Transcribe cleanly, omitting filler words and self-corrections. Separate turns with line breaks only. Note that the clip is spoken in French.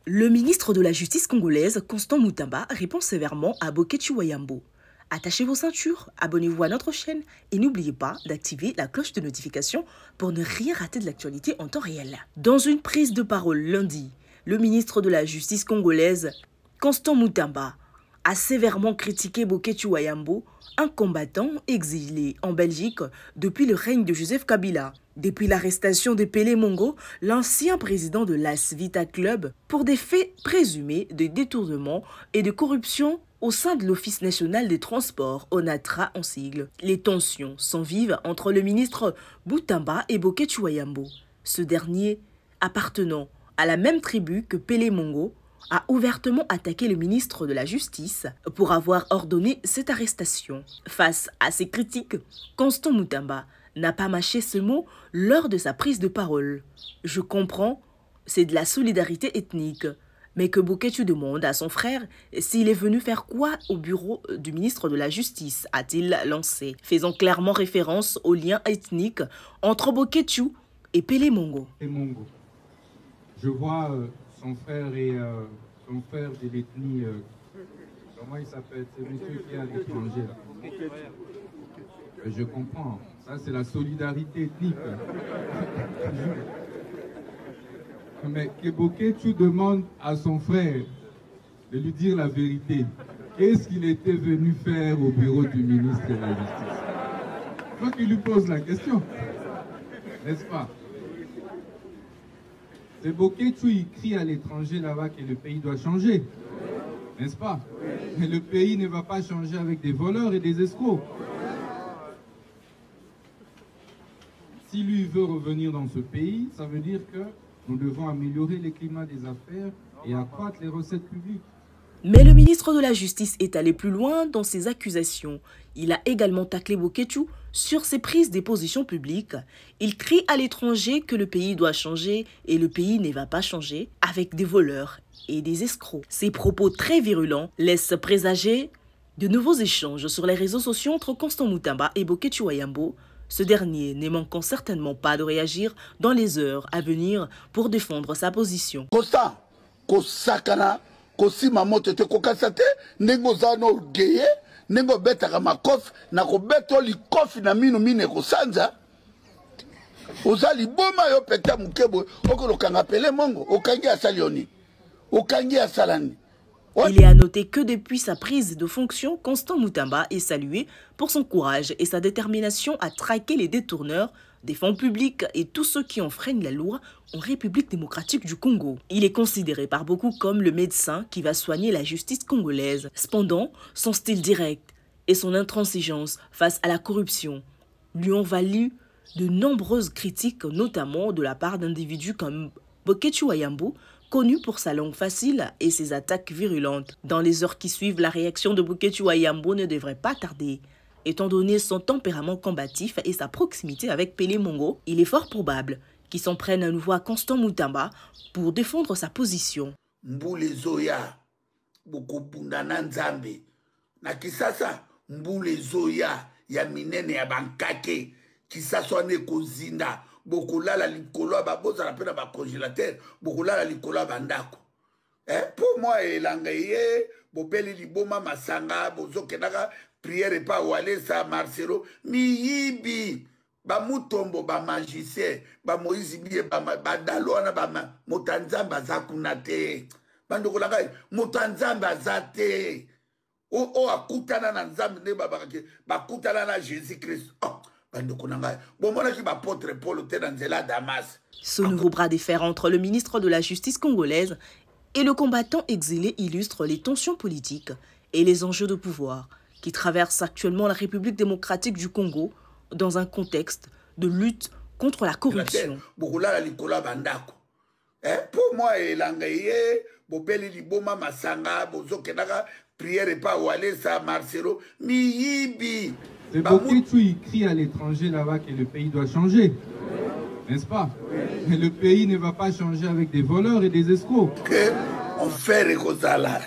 Le ministre de la Justice congolaise, Constant Mutamba, répond sévèrement à Bokechi Wayambo. Attachez vos ceintures, abonnez-vous à notre chaîne et n'oubliez pas d'activer la cloche de notification pour ne rien rater de l'actualité en temps réel. Dans une prise de parole lundi, le ministre de la Justice congolaise, Constant Mutamba, a sévèrement critiqué Bokechi Wayambo, un combattant exilé en Belgique depuis le règne de Joseph Kabila. Depuis l'arrestation de Pélé Mongo, l'ancien président de l'AS Vita Club, pour des faits présumés de détournement et de corruption au sein de l'Office national des transports, ONATRA en sigle. Les tensions sont vives entre le ministre Mutamba et Bokechi Wayambo. Ce dernier, appartenant à la même tribu que Pélé Mongo, a ouvertement attaqué le ministre de la Justice pour avoir ordonné cette arrestation. Face à ces critiques, Constant Mutamba n'a pas mâché ce mot lors de sa prise de parole. Je comprends, c'est de la solidarité ethnique, mais que Bokechi demande à son frère s'il est venu faire quoi au bureau du ministre de la Justice, a-t-il lancé, faisant clairement référence au lien ethnique entre Bokechi et Pélé Mongo.
Je vois son frère et son frère de l'ethnie, comment il s'appelle, c'est monsieur qui est à l'étranger là. Je comprends, ça c'est la solidarité ethnique. Mais que Bokechi demande à son frère de lui dire la vérité. Qu'est-ce qu'il était venu faire au bureau du ministre de la Justice? Je crois qu'il lui pose la question, n'est-ce pas? C'est Bokechi, il crie à l'étranger là-bas que le pays doit changer, n'est-ce pas? Mais le pays ne va pas changer avec des voleurs et des escrocs. Si lui veut revenir dans ce pays, ça veut dire que nous devons améliorer les climats des affaires et accroître les recettes publiques.
Mais le ministre de la Justice est allé plus loin dans ses accusations. Il a également taclé Bokechi sur ses prises des positions publiques. Il crie à l'étranger que le pays doit changer et le pays ne va pas changer avec des voleurs et des escrocs. Ces propos très virulents laissent présager de nouveaux échanges sur les réseaux sociaux entre Constant Mutamba et Bokechi Wayambo, ce dernier ne manquant certainement pas de réagir dans les heures à venir pour défendre sa position.
Constant, Kosakana, Kosima moto te kokasate, nengo zano geye, nengo betaka makofi, na ko beto li kofi na minu mine kosanza. Ozali boma yo peta mukebo, okolo kanga Pélé Mongo, okangi asalioni, okangi asalani.
Il est à noter que depuis sa prise de fonction, Constant Mutamba est salué pour son courage et sa détermination à traquer les détourneurs des fonds publics et tous ceux qui enfreignent la loi en République démocratique du Congo. Il est considéré par beaucoup comme le médecin qui va soigner la justice congolaise. Cependant, son style direct et son intransigeance face à la corruption lui ont valu de nombreuses critiques, notamment de la part d'individus comme Bokechi Wayambo, connu pour sa langue facile et ses attaques virulentes. Dans les heures qui suivent, la réaction de Bokechi Wayambo ne devrait pas tarder. Étant donné son tempérament combatif et sa proximité avec Pélé Mongo, il est fort probable qu'il s'en prenne à nouveau à Constant Mutamba pour défendre sa position.
Mbule Zoya, Bokobundana Nzambe, na kisasa Mbule Zoya, ya minene ya bankake, kisasa ne kozinda, Bokolala likolo baboza la pena ba congélateur, Bokolala likolo bandako. Pour moi elangeye, bobeli liboma masanga, bozokenaka prière pas wale sa Marcelo, miyibi, ba mutombo ba magicien, ba Moïse biye ba dalona ba motanzamba zakunate. Bandoko langai, motanzamba zate. O akutana na nzambe ne babake, bakutana na Jésus-Christ.
Ce nouveau bras de fer entre le ministre de la Justice congolaise et le combattant exilé illustre les tensions politiques et les enjeux de pouvoir qui traversent actuellement la République démocratique du Congo dans un contexte de lutte contre la corruption.
Pour moi, bobeli liboma masanga, bozokenaka prière pas wale sa Marcelo, miyibi.
C'est Bokechi, il crie à l'étranger là-bas que le pays doit changer, n'est-ce pas? Mais le pays ne va pas changer avec des voleurs et des escrocs.
On fait les causes là.